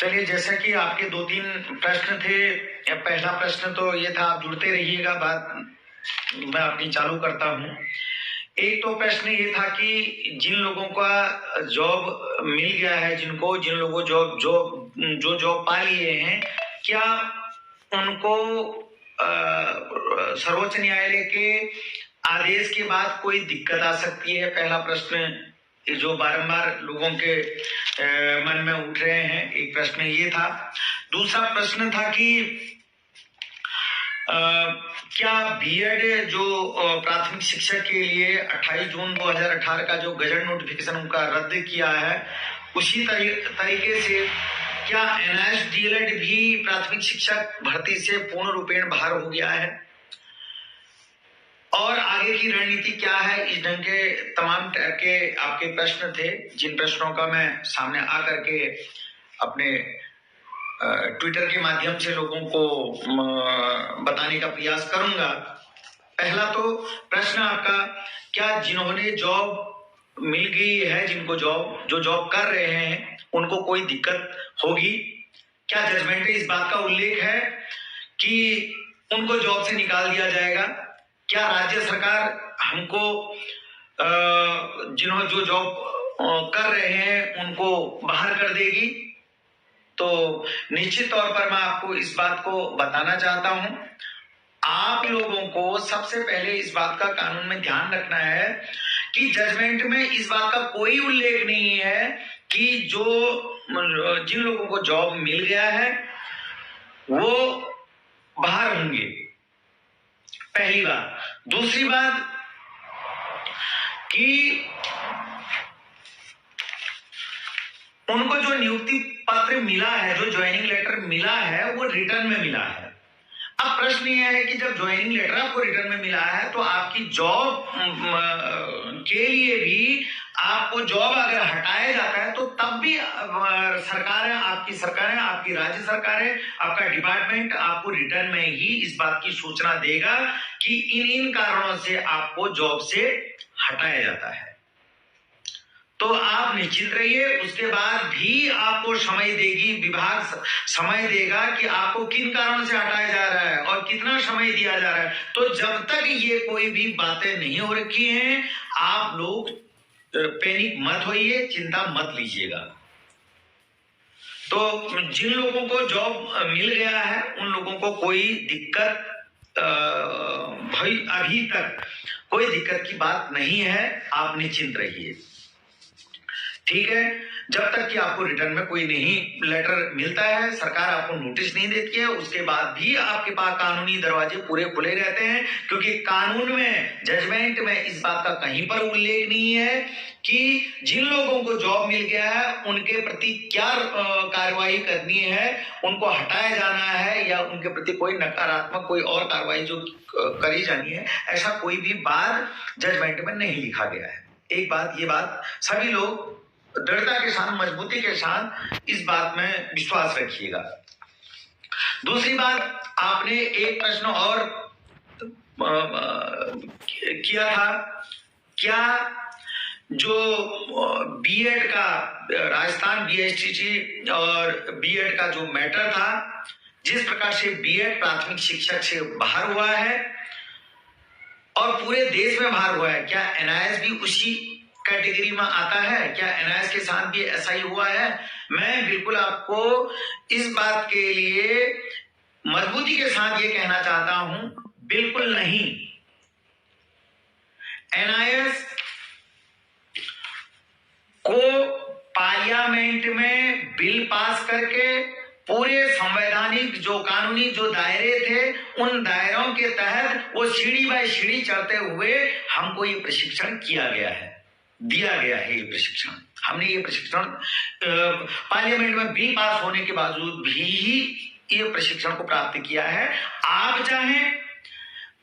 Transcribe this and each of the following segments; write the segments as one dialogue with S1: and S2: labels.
S1: चलिए, जैसा कि आपके 2-3 प्रश्न थे। पहला प्रश्न तो ये था, आप जुड़ते रहिएगा, बात मैं अपनी चालू करता हूँ। एक तो प्रश्न ये था कि जिन लोगों का जॉब मिल गया है, जिन लोगों जो जॉब पा लिए हैं, क्या उनको सर्वोच्च न्यायालय के आदेश के बाद कोई दिक्कत आ सकती है? पहला प्रश्न जो बारंबार लोगों के मन में उठ रहे हैं, एक प्रश्न ये था। दूसरा प्रश्न था कि क्या बीएड जो प्राथमिक शिक्षक के लिए 28 जून 2018 का जो गजट नोटिफिकेशन उनका रद्द किया है, उसी तरीके से क्या एनआईएस डीएलएड भी प्राथमिक शिक्षक भर्ती से पूर्ण रूपेण बाहर हो गया है, और आगे की रणनीति क्या है? इस ढंग के तमाम तरह के आपके प्रश्न थे, जिन प्रश्नों का मैं सामने आकर के अपने ट्विटर के माध्यम से लोगों को बताने का प्रयास करूंगा। पहला तो प्रश्न आपका, क्या जिन्होंने जॉब मिल गई है, जिनको जॉब कर रहे हैं, उनको कोई दिक्कत होगी? क्या जजमेंट में इस बात का उल्लेख है कि उनको जॉब से निकाल दिया जाएगा? क्या राज्य सरकार हमको जिन्होंने जो जॉब कर रहे हैं उनको बाहर कर देगी? तो निश्चित तौर पर मैं आपको इस बात को बताना चाहता हूं। आप लोगों को सबसे पहले इस बात का कानून में ध्यान रखना है कि जजमेंट में इस बात का कोई उल्लेख नहीं है कि जिन लोगों को जॉब मिल गया है वो बाहर होंगे, पहली बात। दूसरी बात कि उनको जो नियुक्ति पत्र मिला है, जो ज्वाइनिंग लेटर मिला है, वो रिटर्न में मिला है। अब प्रश्न यह है कि जब ज्वाइनिंग लेटर आपको रिटर्न में मिला है तो आपकी जॉब के लिए भी आपको जॉब अगर हटाया जाता है तो तब भी सरकारें, आपकी राज्य सरकारें, आपका डिपार्टमेंट आपको रिटर्न में ही इस बात की सूचना देगा कि इन कारणों से आपको जॉब से हटाया जाता है। तो आप निश्चिंत रहिए, उसके बाद भी आपको समय देगी विभाग, समय देगा कि आपको किन कारणों से हटाया जा रहा है और कितना समय दिया जा रहा है। तो जब तक ये कोई भी बातें नहीं हो रखी हैं, आप लोग पैनिक मत होइए, चिंता मत लीजिएगा। तो जिन लोगों को जॉब मिल गया है उन लोगों को कोई दिक्कत भाई अभी तक कोई दिक्कत की बात नहीं है, आप निश्चिंत रहिए, ठीक है। जब तक कि आपको रिटर्न में कोई नहीं लेटर मिलता है, सरकार आपको नोटिस नहीं देती है, उसके बाद भी आपके पास कानूनी दरवाजे पूरे खुले रहते हैं, क्योंकि कानून में, जजमेंट में इस बात का कहीं पर उल्लेख नहीं है कि जिन लोगों को जॉब मिल गया है उनके प्रति क्या कार्रवाई करनी है, उनको हटाया जाना है या उनके प्रति कोई नकारात्मक कोई और कार्रवाई जो करी जानी है, ऐसा कोई भी बात जजमेंट में नहीं लिखा गया है। एक बात, ये बात सभी लोग दृढ़ता के साथ, मजबूती के साथ इस बात में विश्वास रखिएगा। दूसरी बात, आपने एक प्रश्न और किया था, क्या जो बीएड का, राजस्थान बीएसटीसी और बीएड का जो मैटर था, जिस प्रकार से बीएड प्राथमिक शिक्षक से बाहर हुआ है और पूरे देश में बाहर हुआ है, क्या एनआईएस भी उसी कैटेगरी में आता है? क्या एनआईएस के साथ भी ऐसा ही हुआ है? मैं बिल्कुल आपको इस बात के लिए मजबूती के साथ ये कहना चाहता हूं, बिल्कुल नहीं। एनआईएस को पार्लियामेंट में बिल पास करके पूरे संवैधानिक जो कानूनी जो दायरे थे, उन दायरों के तहत वो सीढ़ी बाय सीढ़ी चढ़ते हुए हमको ये प्रशिक्षण किया गया है, दिया गया है। ये प्रशिक्षण हमने ये प्रशिक्षण पार्लियामेंट में बिल पास होने के बावजूद भी ये प्रशिक्षण को प्राप्त किया है। आप चाहें,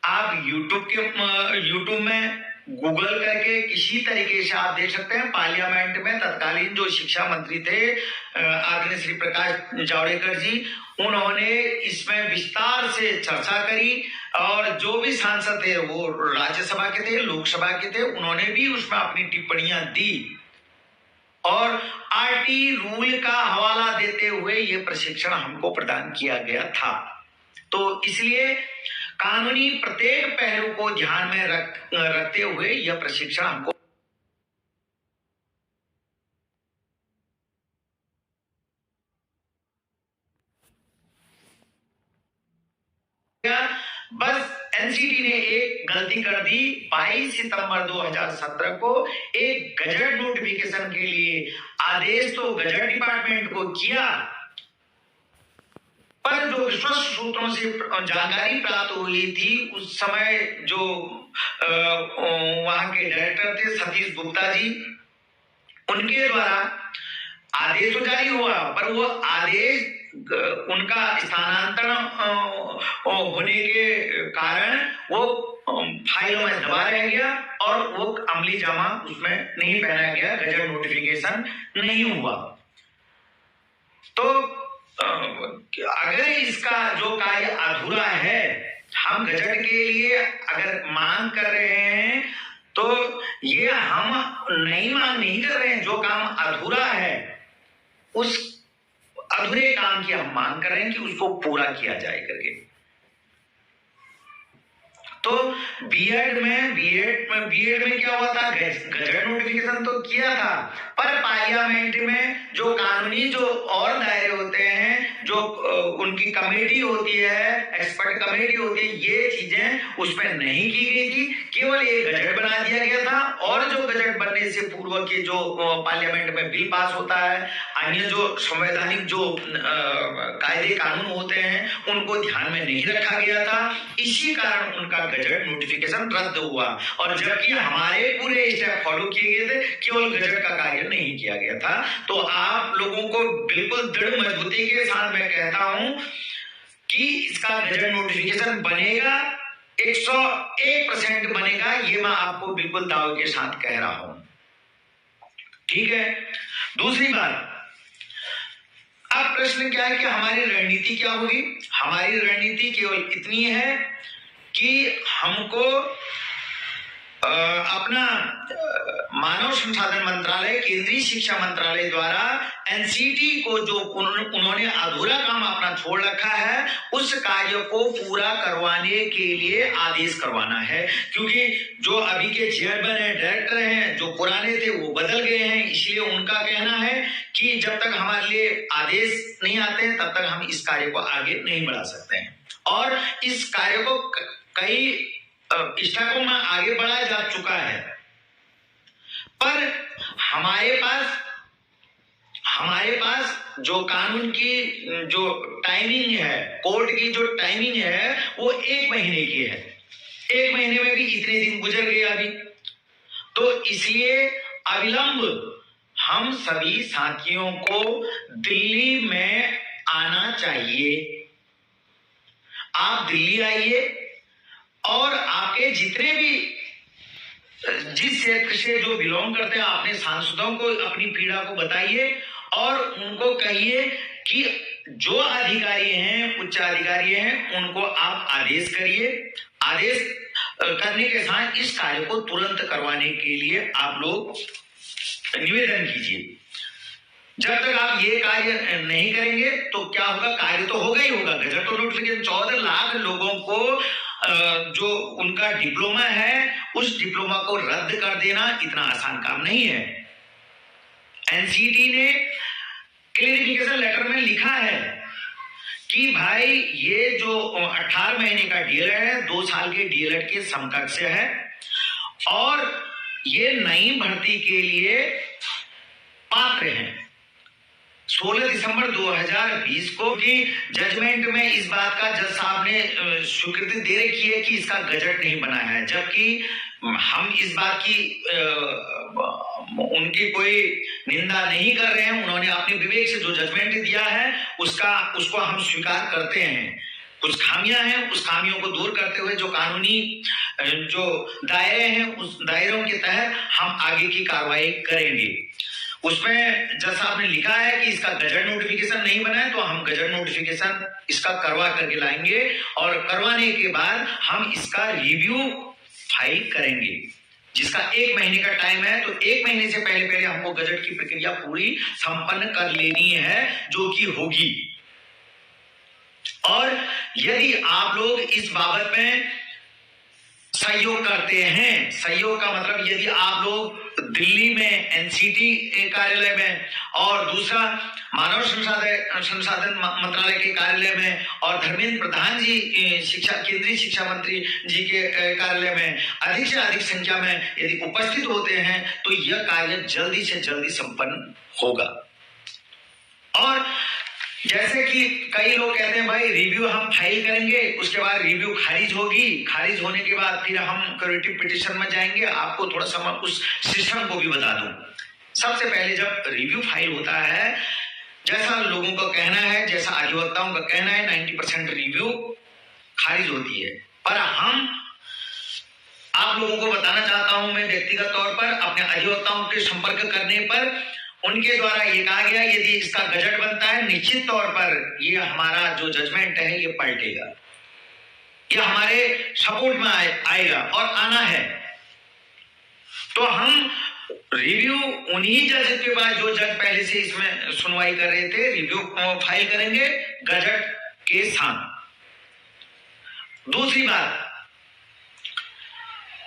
S1: आप यूट्यूब में गूगल करके किसी तरीके से आप देख सकते हैं। पार्लियामेंट में तत्कालीन जो शिक्षा मंत्री थे आदरणीय श्री प्रकाश जावड़ेकर जी, उन्होंने इसमें विस्तार से चर्चा करी और जो भी सांसद थे वो राज्यसभा के थे, लोकसभा के थे, उन्होंने भी उसमें अपनी टिप्पणियां दी। और आरटी रूल का हवाला देते हुए यह प्रशिक्षण हमको प्रदान किया गया था। तो इसलिए कानूनी प्रत्येक पहलू को ध्यान में रखते हुए यह प्रशिक्षण हमको बस एनसीटी ने एक गलती कर दी। 22 सितंबर 2017 को एक गजट नोटिफिकेशन के लिए आदेश तो गजट डिपार्टमेंट को किया, पर जो विश्वस्त सूत्रों से जानकारी प्राप्त हुई थी उस समय जो वहां के डायरेक्टर थे सतीश गुप्ता जी, उनके द्वारा आदेश तो जारी हुआ, पर वो आदेश उनका स्थानांतरण होने के कारण वो फाइलों में दबा रह गया और वो अमली जामा उसमें नहीं पहनाया गया, गजट नोटिफिकेशन नहीं हुआ। तो अगर इसका जो कार्य अधूरा है, हम गजट के लिए अगर मांग कर रहे हैं तो ये हम नई मांग नहीं कर रहे हैं। जो काम अधूरा है उस अधूरे काम की हम मांग कर रहे हैं कि उसको पूरा किया जाए करके। तो बीएड में क्या हुआ था, गजट नोटिफिकेशन तो किया था, पर पार्लियामेंट में जो कानूनी जो और दायरे होते हैं, जो उनकी कमेटी होती है, एक्सपर्ट कमेटी होती है, ये चीजें उसमें नहीं की गई थी। केवल एक गजट बना दिया गया था और जो गजट बनने से पूर्व के जो पार्लियामेंट में बिल पास होता है, अन्य जो संवैधानिक जो कायदे कानून होते हैं उनको ध्यान में नहीं रखा गया था। इसी कारण उनका गजट नोटिफिकेशन रद्द हुआ और जबकि हमारे पूरे स्टेप फॉलो किए गए थे, केवल गजट का कार्य नहीं किया गया था। तो आप लोगों को बिल्कुल दृढ़ मजबूती के साथ मैं कहता हूं कि इसका गजट नोटिफिकेशन बनेगा, 101% बनेगा, ये मैं आपको बिल्कुल दावे के साथ कह रहा हूं। ठीक है। दूसरी बात, अब प्रश्न क्या है कि हमारी रणनीति क्या होगी। हमारी रणनीति केवल इतनी है कि हमको अपना मानव संसाधन मंत्रालय, केंद्रीय शिक्षा मंत्रालय द्वारा एनसीटी को जो उन्होंने अधूरा काम अपना छोड़ रखा है उस कार्य को पूरा करवाने के लिए आदेश करवाना है। क्योंकि जो अभी के चेयरमैन है, डायरेक्टर हैं, जो पुराने थे वो बदल गए हैं, इसलिए उनका कहना है कि जब तक हमारे लिए आदेश नहीं आते हैं तब तक हम इस कार्य को आगे नहीं बढ़ा सकते हैं। और इस कार्य को कई स्टेपों में आगे बढ़ाया जा चुका है, पर हमारे पास जो कानून की जो टाइमिंग है, कोर्ट की जो टाइमिंग है वो 1 महीने की है। 1 महीने में भी इतने दिन गुजर गए अभी। तो इसलिए अविलंब हम सभी साथियों को दिल्ली में आना चाहिए। आप दिल्ली आइए और आपके जितने भी जिस क्षेत्र से जो बिलोंग करते हैं अपने सांसदों को अपनी पीड़ा को बताइए और उनको कहिए कि जो अधिकारी हैं, उच्च अधिकारी हैं, उनको आप आदेश करिए। आदेश करने के साथ इस कार्य को तुरंत करवाने के लिए आप लोग निवेदन कीजिए। जब तक आप ये कार्य नहीं करेंगे तो क्या होगा, कार्य तो होगा ही होगा। गजट तो नोटिफिकेशन 14 लाख लोगों को जो उनका डिप्लोमा है उस डिप्लोमा को रद्द कर देना इतना आसान काम नहीं है। एनसीटी ने क्लेरिफिकेशन लेटर में लिखा है कि भाई ये जो 18 महीने का डीएलएड है 2 साल के डीएलएड के समकक्ष है और ये नई भर्ती के लिए पात्र हैं। 16 दिसंबर 2020 को की जजमेंट में इस बात का जज साहब ने स्वीकृति दे रखी है कि इसका गजट नहीं बना है, जबकि हम इस बात की उनकी कोई निंदा नहीं कर रहे हैं। उन्होंने अपने विवेक से जो जजमेंट दिया है उसको हम स्वीकार करते हैं। कुछ खामियां हैं, उस खामियों को दूर करते हुए जो कानूनी जो दायरे हैं उस दायरों के तहत हम आगे की कार्रवाई करेंगे। उसमें जज साहब ने लिखा है कि इसका गजट नोटिफिकेशन नहीं बना है तो हम गजट नोटिफिकेशन इसका करवा करके लाएंगे और करवाने के बाद हम इसका रिव्यू फाइल करेंगे। जिसका 1 महीने का टाइम है, तो 1 महीने से पहले पहले हमको गजट की प्रक्रिया पूरी संपन्न कर लेनी है, जो कि होगी। और यदि आप लोग इस बाबत में सहयोग करते हैं, सहयोग का मतलब यदि आप लोग दिल्ली में एनसीटी कार्यालय में और दूसरा मानव संसाधन मंत्रालय के कार्यालय में और धर्मेंद्र प्रधान जी केंद्रीय शिक्षा मंत्री जी के कार्यालय में अधिक से अधिक संख्या में यदि उपस्थित होते हैं, तो यह कार्य जल्दी से जल्दी संपन्न होगा। और जैसे कि कई लोग कहते हैं भाई रिव्यू हम फाइल करेंगे, उसके बाद रिव्यू खारिज होगी, खारिज होने के बाद फिर हम क्यूरेटिव पिटीशन में जाएंगे। आपको थोड़ा सा उस सिस्टम को भी बता दूं। सबसे पहले जब रिव्यू फाइल होता है, जैसा लोगों का कहना है, जैसा अधिवक्ताओं का कहना है, 90% रिव्यू खारिज होती है। पर हम आप लोगों को बताना चाहता हूं, मैं व्यक्तिगत तौर पर अपने अधिवक्ताओं के संपर्क करने पर उनके द्वारा ये कहा गया, यदि इसका गजट बनता है, निश्चित तौर पर ये हमारा जो जजमेंट है ये पलटेगा, ये हमारे सपोर्ट में आएगा और आना है। तो हम रिव्यू उन्हीं जज के बाद, जो जज पहले से इसमें सुनवाई कर रहे थे, रिव्यू फाइल करेंगे गजट के साथ। दूसरी बात,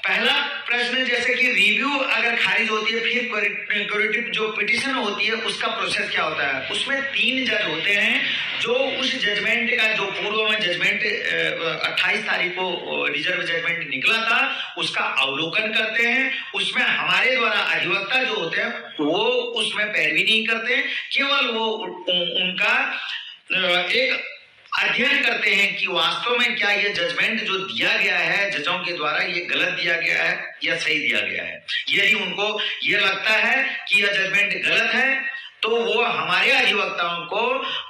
S1: पहला प्रश्न जैसे कि रिव्यू अगर खारिज होती है, फिर क्यूरेटिव जो पिटीशन होती है उसका प्रोसेस क्या होता है। उसमें 3 जज होते हैं जो उस जजमेंट का, जो पूर्व में जजमेंट 28 तारीख को रिजर्व जजमेंट निकला था, उसका अवलोकन करते हैं। उसमें हमारे द्वारा अधिवक्ता जो होते हैं वो उसमें पैरवी नहीं करते, केवल वो उनका एक अध्ययन करते हैं कि वास्तव में क्या ये जजमेंट जो दिया गया है जजों के द्वारा, ये गलत दिया गया है या सही दिया गया है। यदि उनको ये लगता है कि यह जजमेंट गलत है, तो वो हमारे अधिवक्ताओं को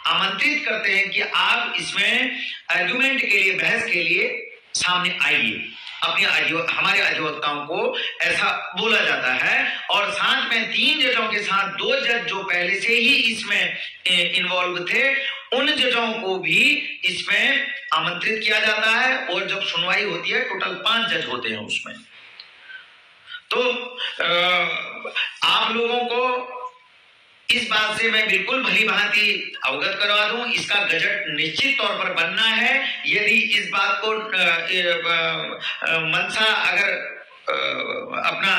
S1: आमंत्रित करते हैं कि आप इसमें आर्गुमेंट के लिए, बहस के लिए सामने आइए। हमारे अधिवक्ताओं को ऐसा बोला जाता है। और साथ में 3 जजों के साथ 2 जज जो पहले से ही इसमें इन्वॉल्व थे, उन जजों को भी इसमें आमंत्रित किया जाता है। और जब सुनवाई होती है, टोटल 5 जज होते हैं उसमें। तो आप लोगों को इस बात से मैं बिल्कुल भली भांति अवगत करवा दूं, इसका गजट निश्चित तौर पर बनना है। यदि इस बात को मंशा अगर अपना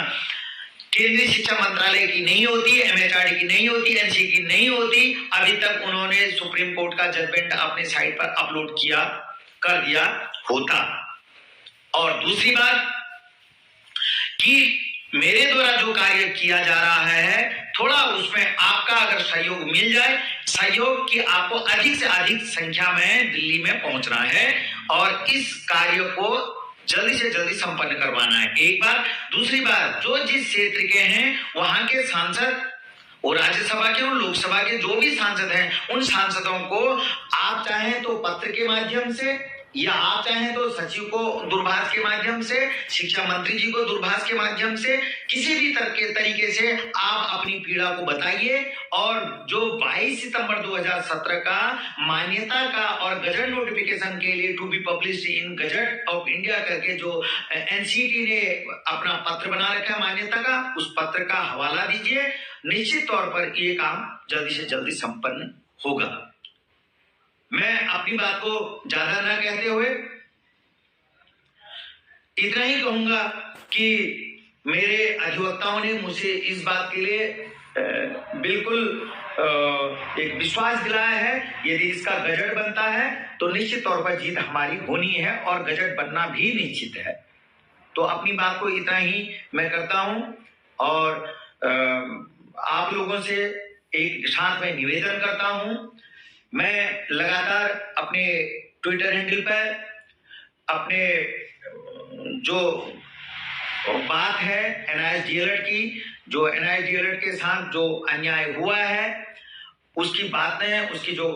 S1: केंद्रीय शिक्षा मंत्रालय की नहीं होती, MHRD की नहीं होती, NC की नहीं होती, अभी तक उन्होंने सुप्रीम कोर्ट का जजमेंट अपने साइट पर अपलोड कर दिया होता। और दूसरी बात कि मेरे द्वारा जो कार्य किया जा रहा है, थोड़ा उसमें आपका अगर सहयोग मिल जाए, सहयोग की आपको अधिक से अधिक संख्या में दिल्ली में पहुंचना है और इस कार्य को जल्दी से जल्दी संपन्न करवाना है, एक बार। दूसरी बात, जो जिस क्षेत्र के हैं वहां के सांसद और राज्यसभा के और लोकसभा के जो भी सांसद हैं, उन सांसदों को आप चाहें तो पत्र के माध्यम से, या आप चाहें तो सचिव को दूरभाष के माध्यम से, शिक्षा मंत्री जी को दूरभाष के माध्यम से, किसी भी तरीके से आप अपनी पीड़ा को बताइए। और जो 22 सितंबर 2017 का मान्यता का और गजट नोटिफिकेशन के लिए to be published in gazette of India करके जो एनसीटी ने अपना पत्र बना रखा है मान्यता का, उस पत्र का हवाला दीजिए। निश्चित तौर पर ये काम जल्दी से जल्दी संपन्न होगा। मैं अपनी बात को ज्यादा ना कहते हुए इतना ही कहूंगा कि मेरे अधिवक्ताओं ने मुझे इस बात के लिए बिल्कुल एक विश्वास दिलाया है, यदि इसका गजट बनता है तो निश्चित तौर पर जीत हमारी होनी है और गजट बनना भी निश्चित है। तो अपनी बात को इतना ही मैं करता हूं और आप लोगों से एक साथ में निवेदन करता हूं। मैं लगातार अपने ट्विटर हैंडल पर अपने जो बात है NIS DLED की, जो NIS DLED के साथ जो अन्याय हुआ है उसकी बातें, उसकी जो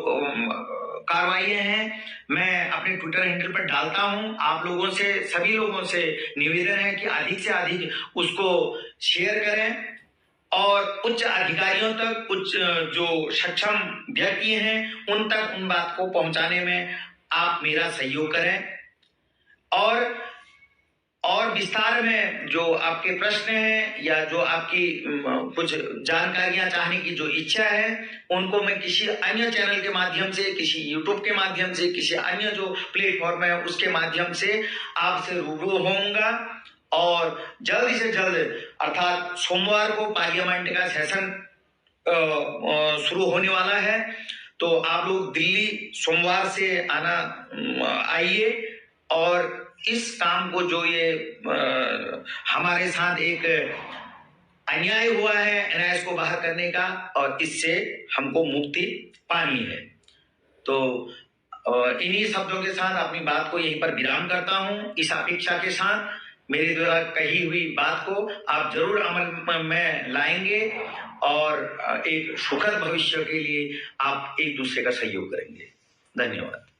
S1: कार्रवाइयां हैं, मैं अपने ट्विटर हैंडल पर डालता हूं। आप लोगों से, सभी लोगों से निवेदन है कि अधिक से अधिक उसको शेयर करें और उच्च अधिकारियों तक, उच्च जो सक्षम व्यक्ति हैं उन तक उन बात को पहुंचाने में आप मेरा सहयोग करें। और और विस्तार में जो आपके प्रश्न हैं या जो आपकी कुछ जानकारियां चाहने की जो इच्छा है, उनको मैं किसी अन्य चैनल के माध्यम से, किसी यूट्यूब के माध्यम से, किसी अन्य जो प्लेटफॉर्म है उसके माध्यम से आपसे रूबरू होऊंगा। और जल्द से जल्द अर्थात सोमवार को पार्लियामेंट का सेशन शुरू होने वाला है, तो आप लोग दिल्ली सोमवार से आइए और इस काम को, जो ये हमारे साथ एक अन्याय हुआ है एनआईएस को बाहर करने का, और इससे हमको मुक्ति पानी है। तो इन्हीं शब्दों के साथ अपनी बात को यहीं पर विराम करता हूं, इस अपेक्षा के साथ मेरे द्वारा कही हुई बात को आप जरूर अमल में लाएंगे और एक सुखद भविष्य के लिए आप एक दूसरे का सहयोग करेंगे। धन्यवाद।